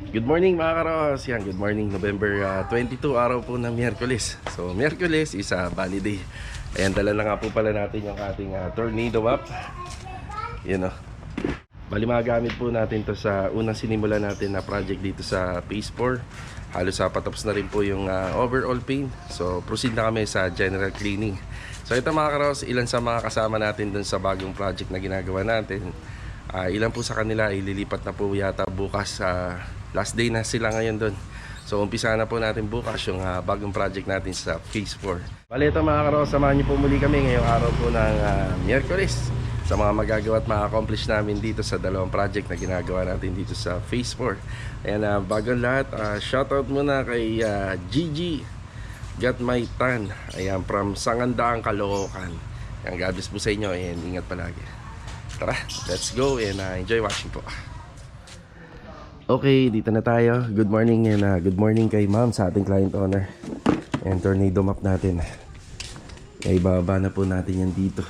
Good morning mga karos. Yan, good morning. November 22, araw po ng Miyerkules. So, Miyerkules is a Bunny Day. Ayan, dala na nga po pala natin yung ating tornado map. Yan o. Bali, magagamit po natin to sa unang sinimula natin na project dito sa Phase 4. Halos patapos na rin po yung overall paint. So, proceed na kami sa general cleaning. So, ito mga karos, ilan sa mga kasama natin dun sa bagong project na ginagawa natin. Ilan po sa kanila ililipat na po yata bukas. Last day na sila ngayon doon. So umpisa na po natin bukas yung bagong project natin sa Phase 4. Bali ito mga karos, samahan niyo po muli kami ngayong araw po ng Miyerkules sa mga magagawa at ma-accomplish namin dito sa dalawang project na ginagawa natin dito sa Phase 4. Ayan, bagong lahat, shoutout muna kay Gigi Got My Tan. Ayan, from Sangandaang, Caloocan. Ayan, God bless po sa inyo and ingat palagi. Tara, let's go and enjoy watching po. Okay, dito na tayo. Good morning and good morning kay ma'am sa ating client owner. And tornado map natin. Kaya ibaba na po natin yan dito.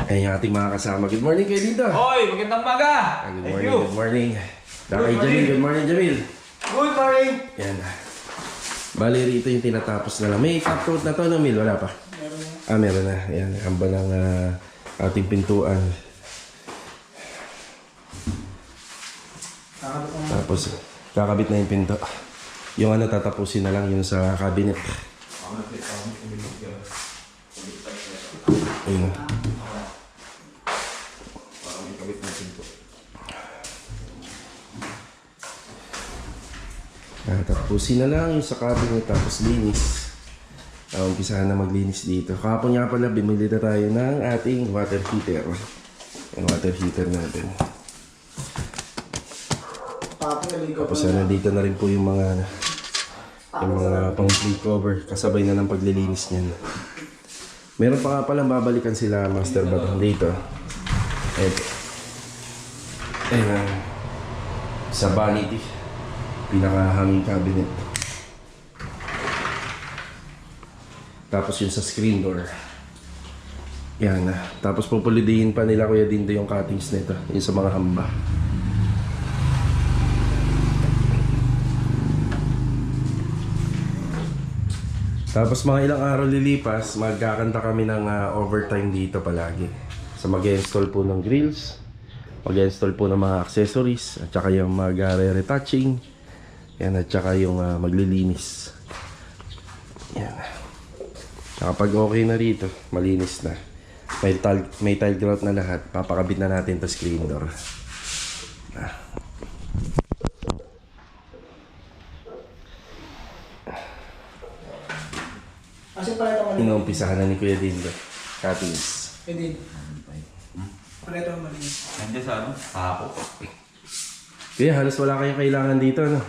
Ayan yung ating mga kasama. Good morning kayo dito. Hoy, magandang umaga. Good morning, good morning. Kay Jamil, good morning Jamil. Good morning. Yan. Bali rito yung tinatapos na lang. May top coat na to no, Mil? Wala pa? Meron na. Ayan, hamba ng ating pintuan. Tapos, kakabit na yung pinto. Yung tatapusin na lang yun sa cabinet. Ayun. Tatapusin na lang yung sa cabinet, tapos linis. Umpisahan na maglinis dito. Kahapon nga pala, bumili na tayo ng ating water heater. Yung water heater natin. Tapos nandito na rin po yung mga pang flea cover. Kasabay na ng paglilinis niyan. Meron pa nga pala, babalikan sila Master Batang dito. Eto. Ayan. Sa vanity. Pinakahanging cabinet. Tapos yun sa screen door. Yan. Tapos pupulidihin pa nila Kuya Dindo yung cuttings nito. Yung sa mga hamba. Tapos mga ilang araw lilipas, magkakanta kami ng overtime dito palagi. So mag-install po ng grills, mag-install po ng mga accessories, at saka yung mag-retouching, yan, at saka yung maglilinis. Yan. Kapag okay na rito, malinis na. May tile grout na lahat, papakabit na natin to screen door. Inuumpisahan na ni Kuya Dindo. Cuttings. Pwede. Pareto ang malinis. Nandiyan sa ano? Hapo. Kuya, halos wala kayong kailangan dito, no?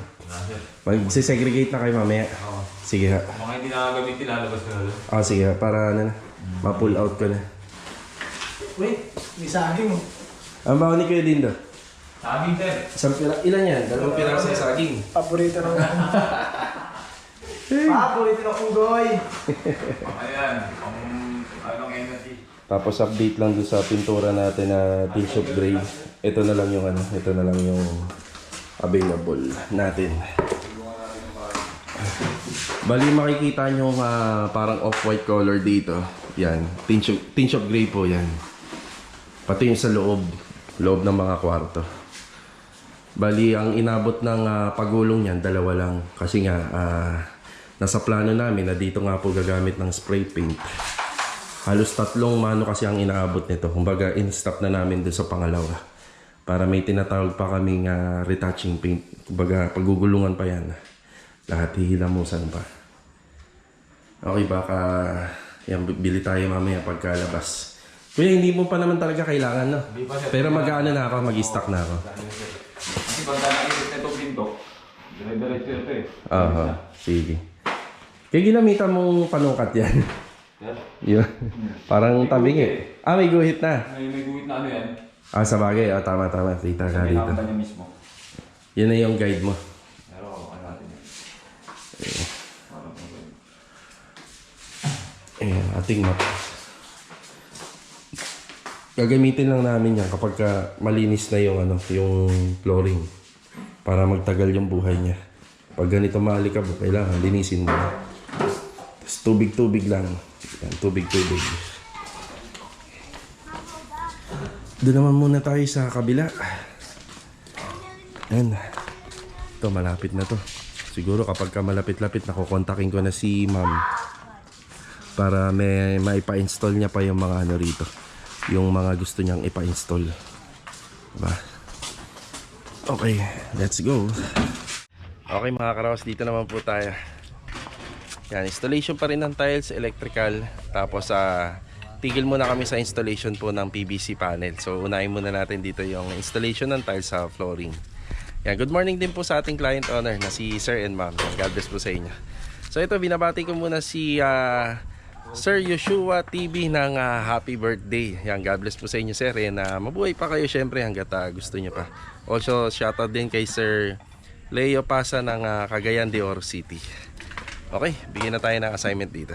Mag-segregate na kayo mamaya. Oo. Sige ha. Mga hindi nakagamitin, lalabas ko na lang. Sige ha, para ano na. Ma-pull out ko na. Wait, may saging mo. Ang bawa ni Kuya Dindo. Saging, sir. Ilan yan? 2 piraso ng saging. Paborito ng paborito ng unggoy. Ayan, anong energy? Tapos update lang dun sa pintura natin na T-shop gray. Ito na lang yung ito na lang yung available natin. Bali makikita nyo parang off-white color dito. Yan, tin-shop gray po yan. Pati yung sa loob ng mga kwarto. Bali ang inabot ng pagulong niyan, 2 lang. Kasi nga nasa plano namin na dito nga po gagamit ng spray paint. Halos 3 mano kasi ang inaabot nito. Kumbaga in-stop na namin dun sa pangalawa. Para may tinatawag pa kaming retouching paint. Kumbaga pagugulungan pa yan. Lahat hihilamusan pa. Okay, baka yan, bili tayo mamaya pagkalabas. Kuya, hindi mo pa naman talaga kailangan, no? Pero mag-ano na ako, mag-stock na ako. Kasi pag nakikita na itong pinto, dire-diretso ito eh. Sige. Kaya ginamitan mong panukat yan. Yun. Parang tabing eh. May guhit na. May guhit na ano yan. Sa bagay. Tama. Kita ka dito. Kailangan niya mismo. Yan na yung guide mo. Pero ano natin yan. Ayan, ating map. Gagamitin lang namin yan kapag malinis na yung, yung flooring. Para magtagal yung buhay niya. Pag ganito maalikabok, kailangan linisin mo na. Tapos tubig-tubig lang. Yan, tubig-tubig. Doon naman muna tayo sa kabila. Yan. Ito, malapit na to. Siguro kapag ka malapit-lapit, nakukontakin ko na si ma'am. Para may maipa-install niya pa yung mga ano rito. Yung mga gusto niyang ipa-install. Diba? Okay, let's go. Okay mga karaos, dito naman po tayo. Yan, installation pa rin ng tiles, electrical. Tapos tigil muna kami sa installation po ng PVC panel. So unahin muna natin dito yung installation ng tiles sa flooring. Yan, good morning din po sa ating client owner na si Sir and Ma'am. God bless po sa inyo. So ito, binabati ko muna si Sir Yoshua TV ng happy birthday. Yan, God bless po sa inyo, sir. And mabuhay pa kayo syempre hanggat gusto nyo pa. Also, shoutout din kay Sir Leo Pasa ng Cagayan de Oro City. Okay, bigyan na tayo ng assignment dito.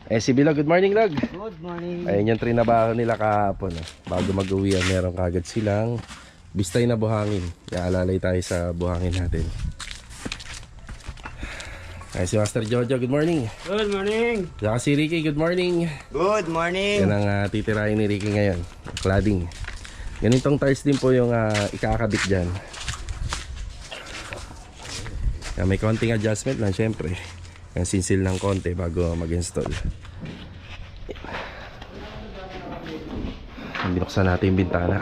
Si Bilo, good morning, Log. Good morning. Ayun yung trinabaho nila kahapon. Bago mag-uwi, meron kagad silang bistay na buhangin. Ialalay tayo sa buhangin natin. Si Master Jojo, good morning. Good morning. Saka si Ricky, good morning. Good morning. Yan ang titirahin ni Ricky ngayon, cladding. Ganitong tiles din po yung ikakabit dyan. May konting adjustment lang syempre. Yung sinsil ng konti bago mag-install. Binuksan natin yung bintana.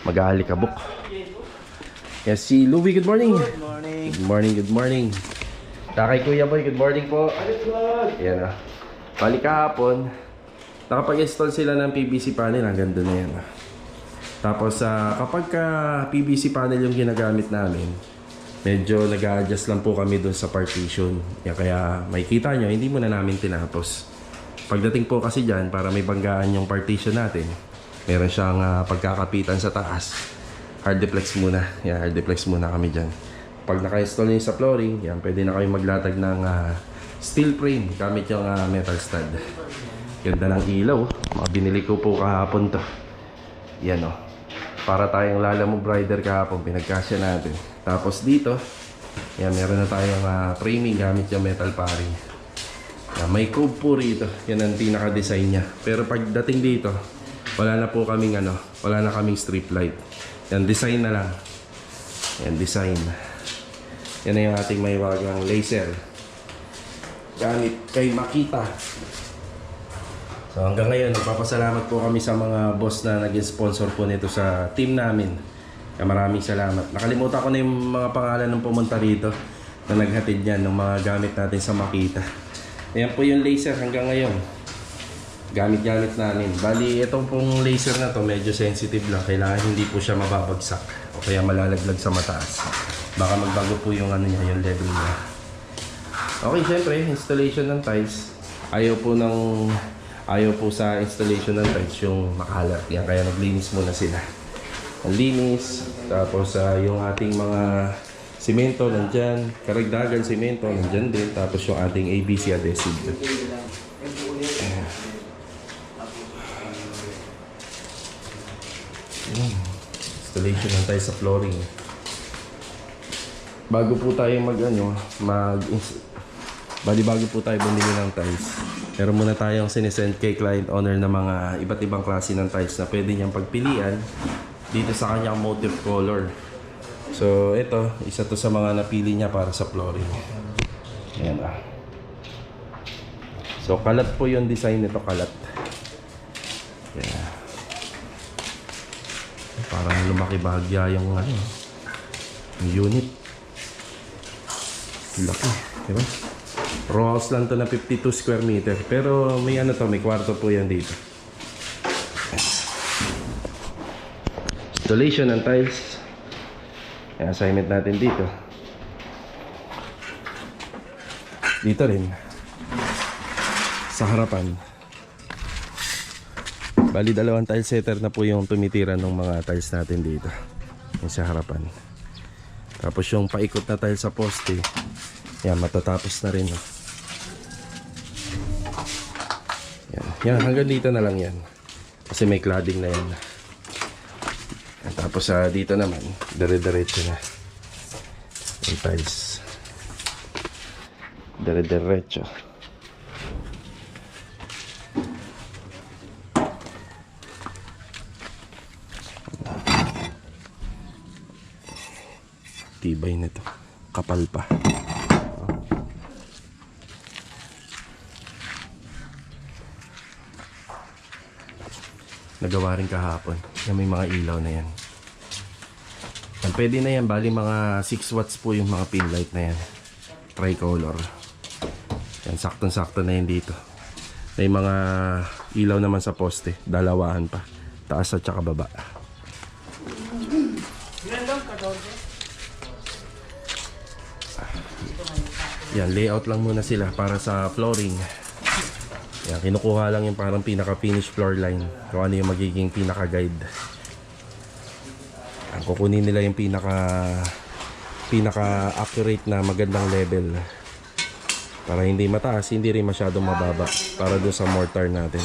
Mag-aalikabok. Yes, si Louie, good morning. Good morning. Good morning, good morning. Kay Kuya Boy, good morning po. Yan balik kahapon, nakapag-install sila ng PVC panel. Hanggang doon na yan. Tapos kapag PVC panel yung ginagamit namin, medyo nag-a-adjust lang po kami doon sa partition. Kaya makikita nyo, hindi muna namin tinapos. Pagdating po kasi dyan, para may banggaan yung partition natin, meron siyang pagkakapitan sa taas. Hard deflex muna. Hard deflex muna kami dyan. Pag naka-install nyo sa flooring, yan, pwede na kayo maglatag ng steel frame gamit yung metal stud. Ganda ng ilaw. Mga binili ko po kahapon to. Yan para tayong lalamove rider kahapon, pinagkasya natin. Tapos dito, yan, meron na tayong framing gamit yung metal paring. Yan, may cove po rito. Yan ang pinaka-design niya. Pero pagdating dito, wala na po kaming wala na kaming strip light. Yan, design na lang. Yan, design. Yan na yung ating may wagang laser gamit kay Makita. So hanggang ngayon, nagpapasalamat po kami sa mga boss na nag-sponsor po nito sa team namin. Kaya maraming salamat. Nakalimutan ko na yung mga pangalan ng pumunta rito na naghatid niyan ng mga gamit natin sa Makita. Ayan po yung laser hanggang ngayon. Gamit-gamit namin. Bali, itong pong laser na to medyo sensitive lang. Kailangan hindi po siya mababagsak o kaya malalaglag sa mataas. Baka magbago po yung niya, yung level niya. Okay, syempre, installation ng tiles. Ayaw po sa installation ng tiles yung makalat. Yan, kaya naglinis muna sila. Ang linis. Tapos yung ating mga simento nandyan. Karagdagan simento nandyan din. Tapos yung ating ABC adhesive. Installation ng tiles sa flooring. Bago po tayo bago po tayo bumili ng tiles, meron muna tayong sinesend kay client owner ng mga iba't ibang klase ng tiles na pwede niyang pagpilian dito sa kanyang motif color. So ito, isa to sa mga napili niya para sa flooring. Ayan So kalat po yung design nito, kalat. Yeah. Parang lumaki bahagya yung yung unit. Laki, diba? Row house lang to na 52 square meter. Pero may may kwarto po yan dito. Installation ng tiles. Yung assignment natin dito. Dito rin. Sa harapan. Bali, dalawang tile setter na po yung tumitira ng mga tiles natin dito. Yung sa harapan. Tapos yung paikot na tile sa poste, yan, matatapos na rin. Yan, hanggang dito na lang yan. Kasi may cladding na yan. At tapos dito naman, dire-diretso na. Yung tiles. Dire-diretso. Tibay nito. Kapal pa. Nagawa rin kahapon. Yan, may mga ilaw na yan. Yan, pwede na yan. Bali mga 6 watts po yung mga pin light na yan. Tricolor. Yan, saktong-sakto na yan dito. May mga ilaw naman sa poste. Dalawahan pa. Taas at saka baba. Yan, layout lang muna sila para sa flooring. Yan, kinukuha lang yung parang pinaka-finish floor line. Kung ano yung magiging pinaka-guide. Yan, kukunin nila yung pinaka-accurate na magandang level. Para hindi mataas, hindi rin masyadong mababa. Para doon sa mortar natin.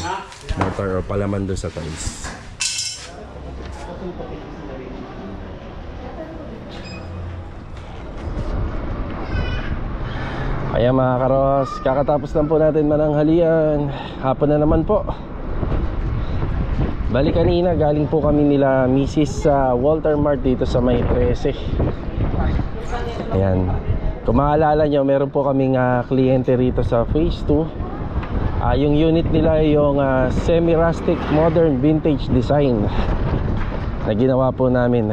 Mortar o palaman doon sa tiles. Ayan mga karos, kakatapos lang po natin mananghalian. Hapon na naman po. Bali kanina galing po kami nila Mrs. sa Walter Mart dito sa May 13. Ayan. Kung maalala nyo, meron po kaming kliyente rito sa Phase 2. Yung unit nila ay yung semi-rustic modern vintage design na ginawa po namin.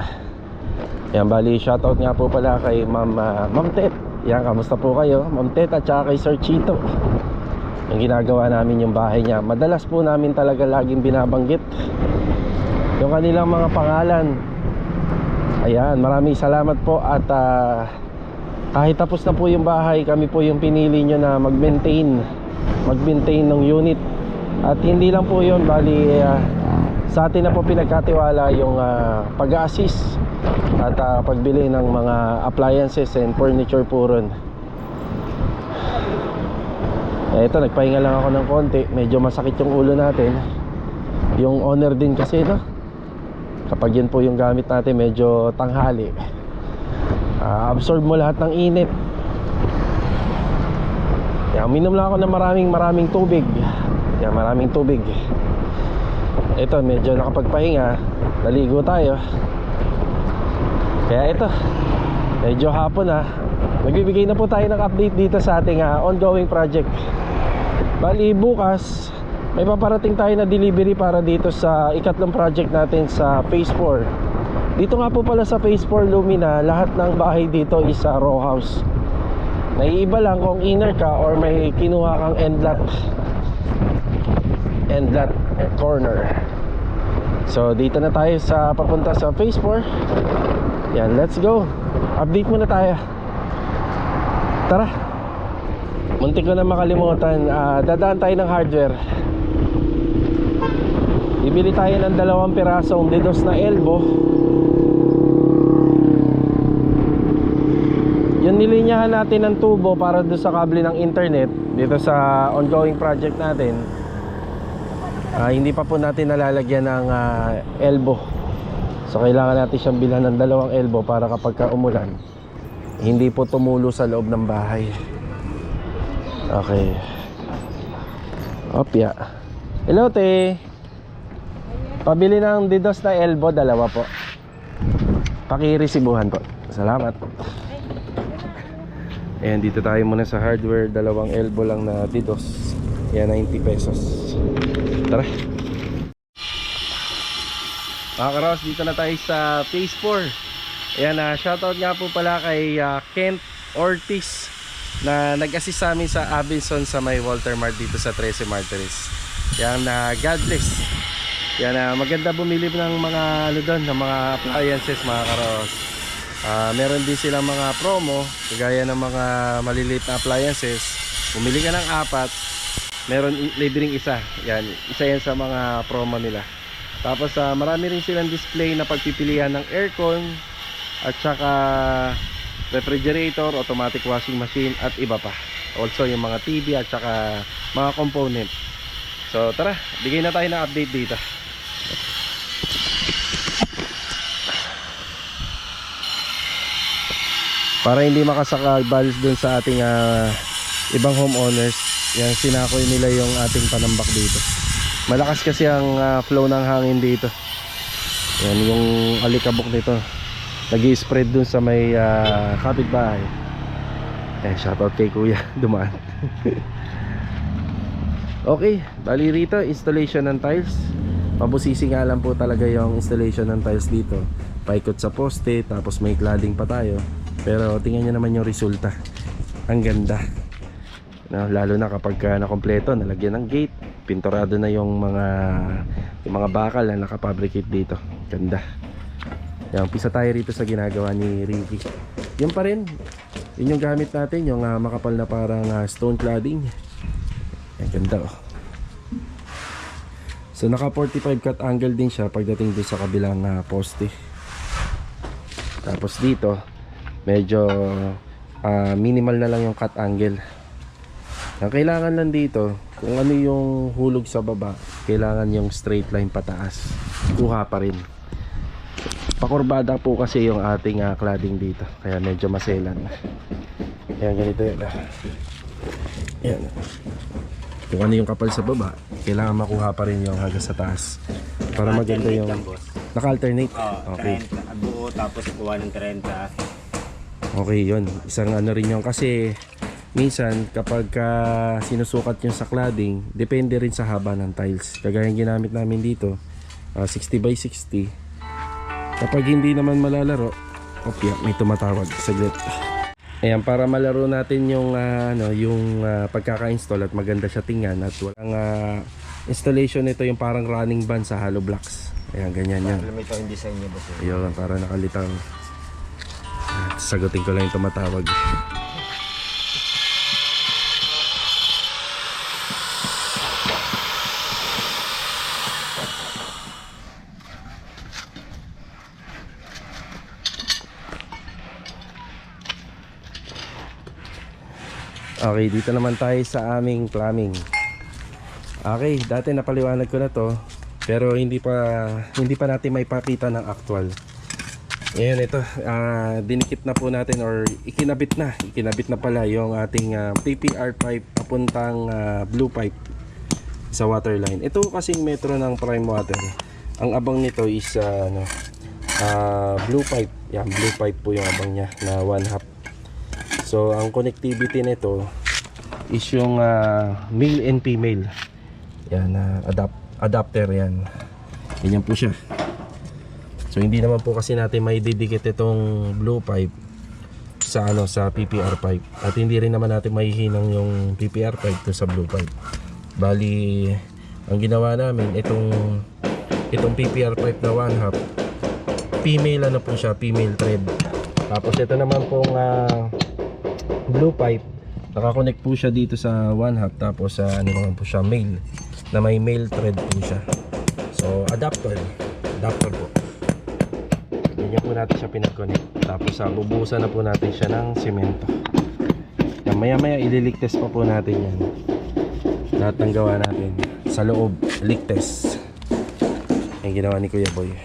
Ayan, bali shoutout nga po pala kay Ma'am Tet. Yan, kamusta po kayo? Ma'am Tet at saka kay Sir Chito. Yung ginagawa namin yung bahay niya. Madalas po namin talaga laging binabanggit yung kanilang mga pangalan. Ayan, maraming salamat po. At kahit tapos na po yung bahay, kami po yung pinili nyo na mag-maintain ng unit. At hindi lang po yun, bali sa atin na po pinagkatiwala yung pag-assist at pagbili ng mga appliances and furniture po ron. Ito, nagpahinga lang ako ng konti. Medyo masakit yung ulo natin. Yung owner din kasi, no? Kapag yan po yung gamit natin, medyo tanghali. Absorb mo lahat ng init. Yan, uminom lang ako ng maraming tubig. Yan, maraming tubig. Ito, medyo nakapagpahinga. Naligo tayo. Kaya ito, medyo hapon na. Nagbibigay na po tayo ng update dito sa ating ongoing project. Bali bukas, may paparating tayo na delivery para dito sa ikatlong project natin sa Phase 4. Dito nga po pala sa Phase 4 Lumina, lahat ng bahay dito is row house. Naiiba lang kung inner ka or may kinuha kang end lot corner. So dito na tayo sa papunta sa Phase 4. Yan, let's go. Update muna tayo. Tara. Muntik ko na makalimutan. Dadaan tayo ng hardware. Ibili tayo ng 2 pirasong DDoS na elbow. Yung nilinyahan natin ng tubo para doon sa kable ng internet dito sa ongoing project natin, hindi pa po natin nalalagyan ng elbow. So kailangan natin siyang bilhan ng 2 elbow para kapag umulan, hindi po tumulo sa loob ng bahay. Okay. Opya. Hello te. Pabili ng DDoS na elbow, 2 po. Pakiresibuhan po. Salamat. Ayan, dito tayo muna sa hardware. 2 elbow lang na DDoS. Ayan, 90 pesos. Tara. Mga karos, dito na tayo sa Phase 4. Ayan, shoutout nga po pala kay Kent Ortiz na nag-assist sa amin sa Abinson sa may Walter Mart dito sa 13 Martires. Ayan, God bless. Ayan, maganda bumili ng mga ano doon, ng mga appliances mga karos. Meron din silang mga promo, kagaya ng mga maliliit na appliances. Bumili ka ng 4, meron libreng isa. Yan, isa yan sa mga promo nila. Tapos marami rin silang display na pagpipilian ng aircon at saka refrigerator, automatic washing machine at iba pa. Also yung mga TV at saka mga component. So tara, bigay na tayo ng update dito. Para hindi makasakabal dun sa ating ibang homeowners, yan, sinakoy nila yung ating panambak dito. Malakas kasi ang flow ng hangin dito. Yan, yung alikabok nito nag-i-spread dun sa may kapitbahay. Shoutout kay kuya, dumaan. Okay, bali rito installation ng tiles. Mabusisi nga lang po talaga yung installation ng tiles dito. Paikot sa poste, tapos may cladding pa tayo. Pero tingnan nyo naman yung resulta. Ang ganda, no, lalo na kapag nakompleto, nalagyan ng gate, pinturado na yung mga bakal na nakapabricate dito. Ganda. Yan, umpisa tayo rito sa ginagawa ni Ricky. Yun pa rin, yun yung gamit natin, yung makapal na parang stone cladding. Ang ganda, oh. So naka 45 cut angle din siya pagdating doon sa kabilang poste. Tapos dito medyo minimal na lang yung cut angle. Ang kailangan lang dito, kung ano yung hulog sa baba, kailangan yung straight line pataas. Kuha pa rin. Pakurbada po kasi yung ating cladding dito, kaya medyo maselan. Ayan, ganito yun. Ayan. Kung ano yung kapal sa baba, kailangan makuha pa rin yung hanggang sa taas para maganda yung naka-alternate. Okay. 30 buo tapos kuha ng 30. Okay, yun. Isang ano rin yun kasi minsan kapag sinusukat yung sa cladding, depende rin sa haba ng tiles. Kagaya yung ginamit namin dito, 60 by 60. Kapag hindi naman malalaro, okay, may tumatawag. Saglit. Ayan, para malaro natin yung pagkaka-install at maganda siya tingnan at walang installation nito, yung parang running band sa hollow blocks. Ayan, ganyan yan. Alam ito yung design niya, boss. Ayun, para nakalitaw. At sagutin ko lang yung tumatawag. Okay, dito naman tayo sa aming plumbing. Okay, dati napaliwanag ko na to, pero hindi pa natin maipakita ng actual. Ngayon ito, dinikit na po natin or ikinabit na pala yung ating PPR pipe papuntang blue pipe sa water line. Ito kasing metro ng prime water. Ang abang nito is blue pipe. Yan, blue pipe po yung abang niya na 1/2. So ang connectivity nito is yung male and female. Yan, adapter yan. Ganyan po siya. So hindi naman po kasi natin may didikit itong blue pipe sa sa PPR pipe. At hindi rin naman natin mahihinang yung PPR pipe to sa blue pipe. Bali, ang ginawa namin itong PPR pipe na 1/2, female po siya, female thread. Tapos ito naman pong blue pipe, nakakonect po siya dito sa 1/2, tapos naman po siya male, na may male thread po siya. So adapter po. Ganyan po natin siya pinag-connect. Tapos bubuhusan na po natin siya ng semento. Yan, maya ililik test pa po natin yan. Lahat ng gawa natin sa loob, leak test. Yung ginawa ni Kuya Boy.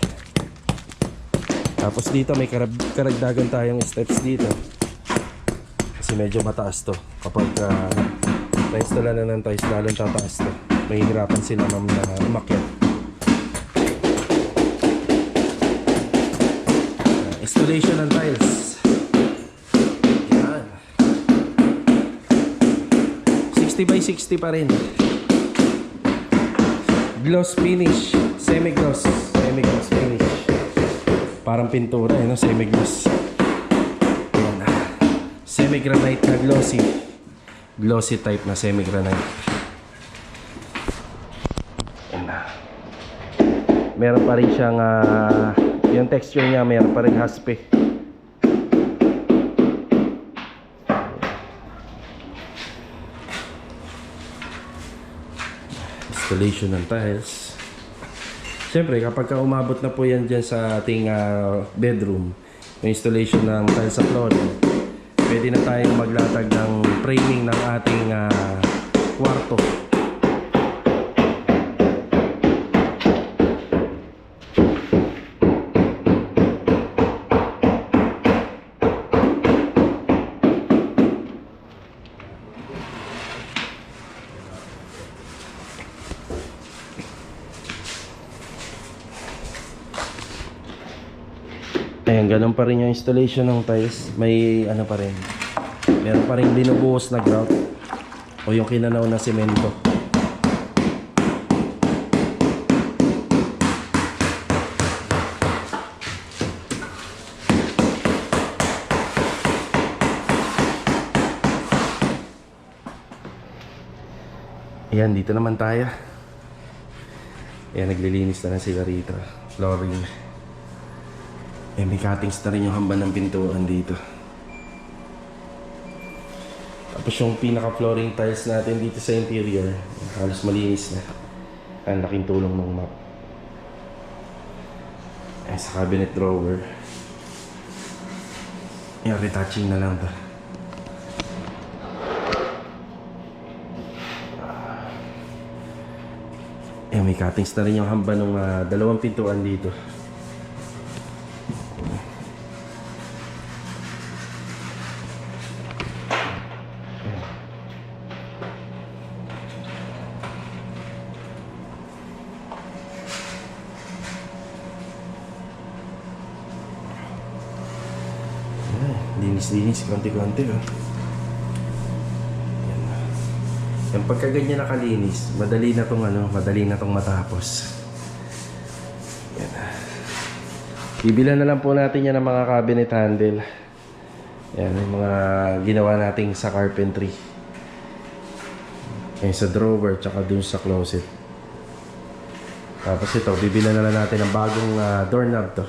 Tapos dito may karagdagan tayong steps dito. Kasi medyo mataas to. Kapag na-installan na ng tiles, lalong tataas to. Mahihirapan sila na umakyat. Installation ng tiles. Yan. 60 by 60 pa rin. Gloss finish. Semi-gloss finish. Parang pintura, no? Semi-gloss. Semi-granite na glossy type na semi-granite. Meron pa rin siyang yung texture niya, meron pa rin haspe. Installation ng tiles. Siyempre kapag umabot na po yan dyan sa ating bedroom, yung installation ng tiles sa flooring, pwede na tayong maglatag ng framing ng ating kwarto. Ayan, ganun pa rin yung installation ng tiles. May ano pa rin. Meron pa rin binubuhos na grout. O yung kinanaw na semento. Ayan, dito naman tayo. Ayan, naglilinis na sila rito. Flooring. Ayan, may cuttings na rin yung hamba ng pintuan dito. Tapos yung pinaka-flooring tiles natin dito sa interior, halos malinis na. Ang laking tulong ng map. Ayan, sa cabinet drawer. Ayan, retouching na lang to. Ayan, may cuttings na rin yung hamba ng dalawang pintuan dito. Linis-linis, konti-konti oh. Yan, pagka ganyan nakalinis, madali na tong matapos. Yan. Bibilan na lang po natin yan ng mga cabinet handle. Yan, yung mga ginawa nating sa carpentry. Yan, sa drawer, tsaka dun sa closet. Tapos ito, bibilan na lang natin ng bagong doorknob to.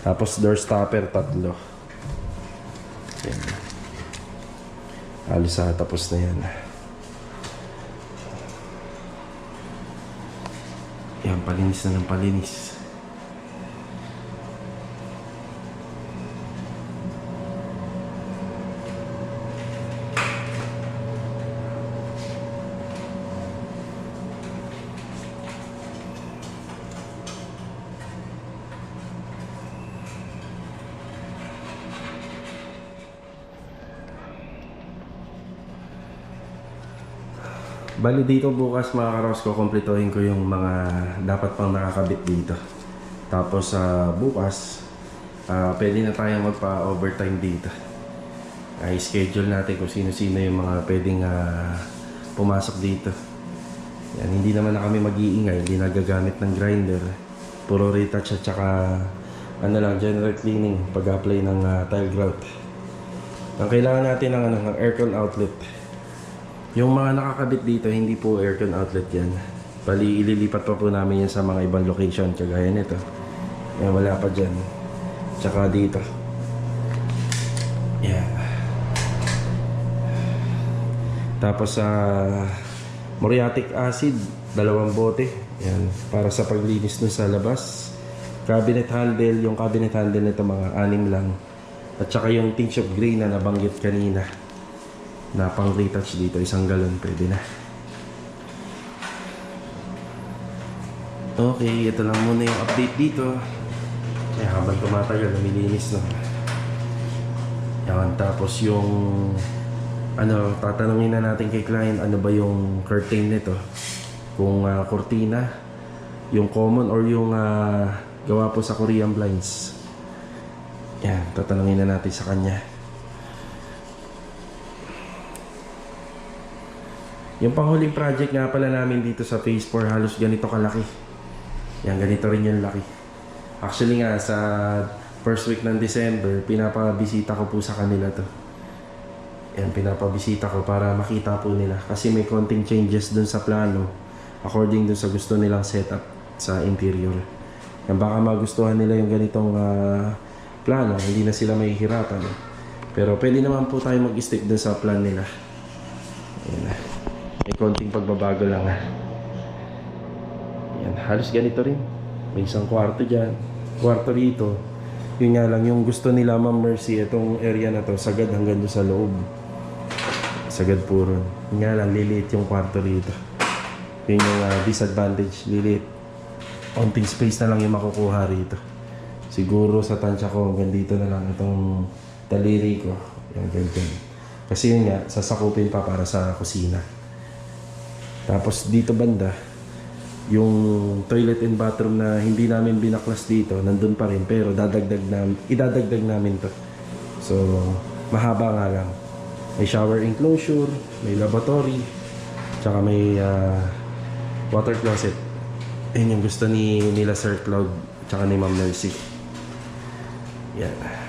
Tapos door stopper, 3. Yan. Halos tapos na yan. Yan, palinis na ng palinis. Bali dito bukas mga karos ko, kumpletuhin ko yung mga dapat pang nakakabit dito. Tapos bukas, pwede na tayong magpa-overtime dito. I-schedule natin kung sino-sino yung mga pwedeng pumasok dito. Yan, hindi naman na kami mag-iingay, hindi nagagamit ng grinder. Puro retouch at saka general cleaning pag-apply ng tile grout. Ang kailangan natin ng aircon outlet. Yung mga nakakabit dito, hindi po aircon outlet yan. Bali, ililipat pa po namin yan sa mga ibang location, kagaya nito. Yan, wala pa dyan. Tsaka dito. Yan. Tapos muriatic acid, 2 bote. Yan, para sa paglinis dun sa labas. Cabinet handle, yung cabinet handle nito mga 6 lang. At saka yung tinge of gray na nabanggit kanina. Na pang retouch dito, 1 galon pwede na. Okay, ito lang muna yung update dito. Habang tumatagal, namilinis na. Yan, tapos yung tatanungin na natin kay client ano ba yung curtain nito. Kung cortina, yung common or yung gawa po sa Korean blinds. Yan, tatanungin na natin sa kanya. Yung panghuling project nga pala namin dito sa Phase 4, halos ganito kalaki. Yan, ganito rin yung laki. Actually nga, sa first week ng December, pinapabisita ko po sa kanila to. Yan, pinapabisita ko para makita po nila. Kasi may konting changes dun sa plano, according dun sa gusto nilang setup sa interior. Yan, baka magustuhan nila yung ganitong plano, hindi na sila mahihirapan. Pero pwede naman po tayo mag-stick dun sa plan nila. Yan na. May konting pagbabago lang Yan, halos ganito rin. May 1 kwarto dyan, kwarto rito. Yun nga lang, yung gusto nila Ma'am Mercy, itong area na to, sagad hanggang doon sa loob. Sagad po ron. Yun nga lang, liliit yung kwarto rito. Yun yung disadvantage, liliit. Konting space na lang yung makukuha rito. Siguro sa tansya ko, hanggang dito na lang itong daliri ko. Yan, ganyan. Kasi yun nga, sasakupin pa para sa kusina. Tapos dito banda, Yung toilet and bathroom na hindi namin binaklas dito, nandun pa rin, pero idadagdag namin to. So, mahaba nga lang. May shower enclosure, may lavatory, tsaka may water closet. Ayun yung gusto nila Sir Cloud, tsaka ni Ma'am Mercy. Yan.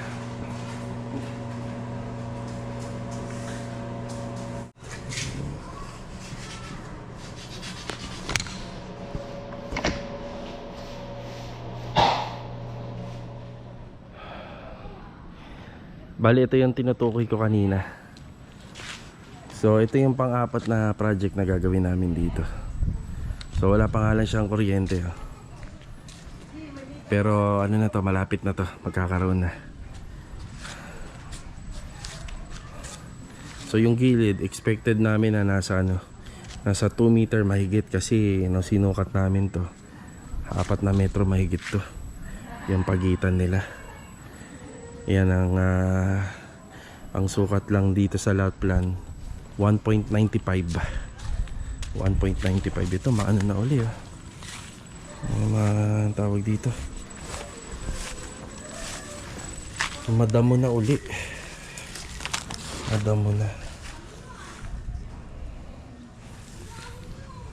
Bali, ito yung tinutukoy ko kanina. So, ito yung pang-apat na project na gagawin namin dito. So, wala pa nga lang siyang kuryente. Oh. Pero, ano na to, malapit na to. Magkakaroon na. So, yung gilid, expected namin na nasa 2 meter mahigit kasi sinukat namin to. 4 na metro mahigit to. Yung pagitan nila. Yan ang sukat lang dito sa lot plan 1.95. 1.95 ito maano na uli tawag dito, madamo na uli, madamo na.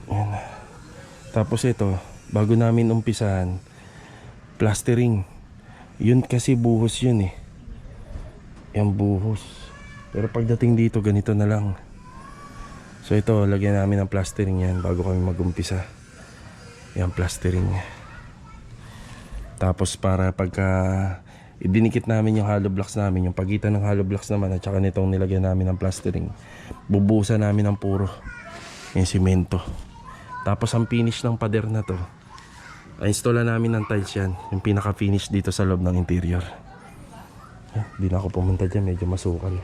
Yan. Tapos ito bago namin umpisahan plastering. Yun kasi buhos yun eh. Yung buhos. Pero pagdating dito ganito na lang. So ito lagyan namin ng plastering yan bago kami mag-umpisa. Yan plastering. Tapos para pagka idinikit namin yung hollow blocks namin, yung pagitan ng hollow blocks naman at saka nitong nilagyan namin ng plastering, bubuhusan namin ng puro yung simento. Tapos ang finish ng pader na to, install namin ng tiles yan. Yung pinaka-finish dito sa loob ng interior. Hindi na ako pumunta dyan. Medyo masukal.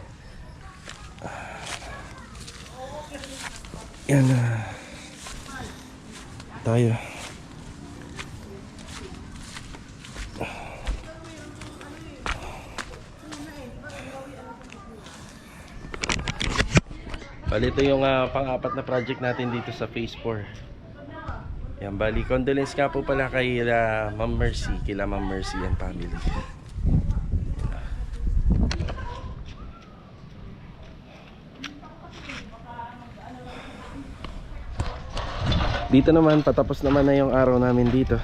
Yan na. Tayo. Bali, ito yung pang-apat na project natin dito sa Phase 4. Yan, bali, condolence nga po pala kay Ma'am Mercy, kila Ma'am Mercy and family. Dito naman, patapos naman na yung araw namin dito.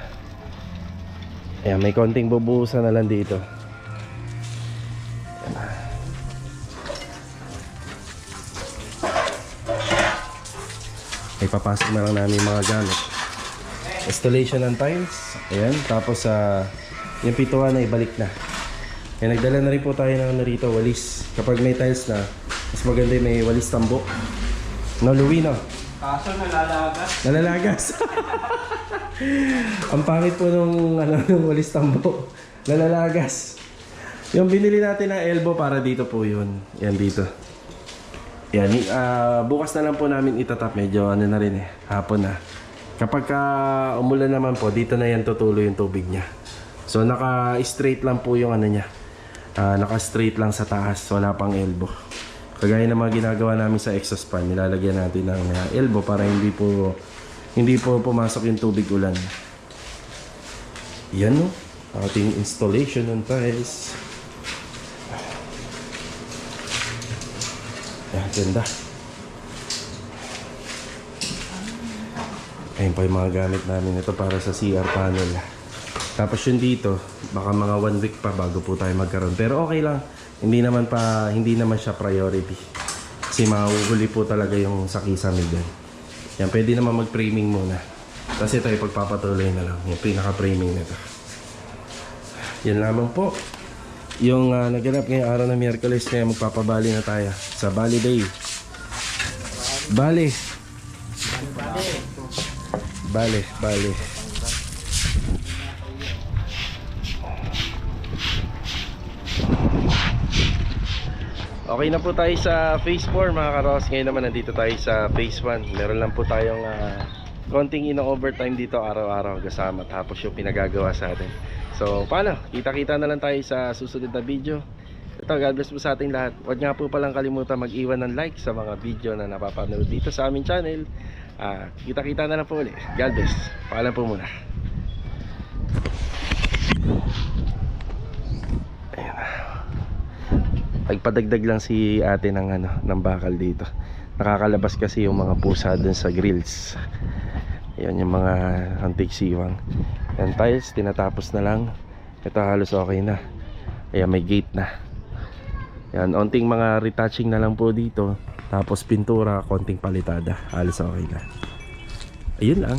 Ayan, may konting bubuhusan na lang dito. Ay, papasok na lang namin mga gamit. Installation ng tiles. Ayan. Tapos yung pituan na ibalik na. Ayan, nagdala na rin po tayo ng narito walis. Kapag may tiles na, mas maganda yung may walis tambo. No, Louie, no? Kaso nalalagas. Nalalagas. Ang pangit po nung walis tambo. Nalalagas. Yung binili natin na elbow para dito po yun. Yan dito. Yan. Bukas na lang po namin itatap. Medyo na rin hapon na. Kapag umulan naman po, dito na yan tutuloy yung tubig niya. So naka-straight lang po yung niya. Naka-straight lang sa taas, wala pang elbow. Kagaya ng mga ginagawa namin sa exhaust fan, nilalagyan natin ng elbow para hindi po pumasok yung tubig ulan. Yan no, ating installation ng tiles. Yan, ganda. Ayun pa yung mga gamit namin ito para sa CR panel. Tapos yun dito, baka mga 1 week pa bago po tayo magkaroon. Pero okay lang, hindi naman siya priority. Kasi mahuhuli po talaga yung sa kisame din. Yan, pwede naman mag-framing muna. Kasi ito ay pagpapatuloy na lang, yung pinaka-framing nito. Yan lamang po. Yung naganap ngayong araw na Miyerkules, kaya magpapabali na tayo sa Bali Day. Bali. Okay na po tayo sa Phase 4 mga karos. Ngayon naman nandito tayo sa Phase 1. Meron lang po tayong konting overtime dito araw-araw kasama tapos yung pinagagawa sa atin. So paano? Kita-kita na lang tayo sa susunod na video. Ito, God bless po sa ating lahat. Huwag nga po palang kalimutan mag-iwan ng like sa mga video na napapanood dito sa aming channel. Kita-kita na lang po ulit. God bless. Paalam po muna. Ayan. Nagpadagdag lang si ate ng bakal dito. Nakakalabas kasi yung mga pusa dun sa grills. Ayan yung mga antique siwang. Yan, tiles tinatapos na lang. Ito halos okay na. Ayan, may gate na. Yan, onting mga retouching na lang po dito. Tapos pintura, konting palitada. Halos okay na. Ayun lang.